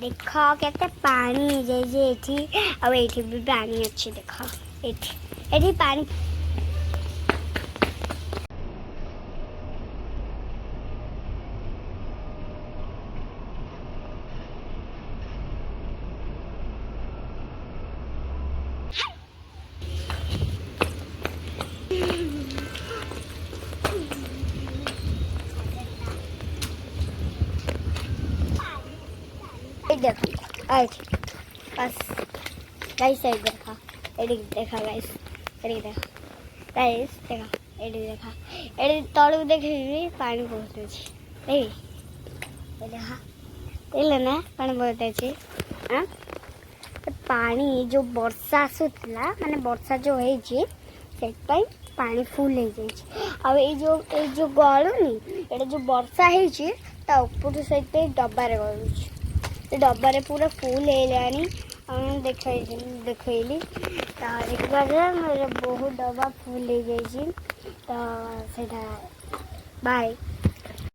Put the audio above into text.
देख केते पानी जाइए एठी अब एठी भी पानी अच्छी देख एठी एठी पानी देखो बस गाइस साइड देखा एडी देखा गाइस एडी देखा गाइस देखा एडी देखा एडी तळु देखि पानी बहुत अछि ए देखा तेले ना पानी बहुत अछि हां पानी जो वर्षा आसुतला माने वर्षा जो हे छी सेट पई पानी फुल हे जाई छी अब ए जो गळुनी एटा जो वर्षा हे छी ता ऊपर सेट पे डब्बा रे गळु छी डब्बारे पूरा फुल है देखली एक बार मेरे बहुत डब्बा फुल हो जाए तो बाय।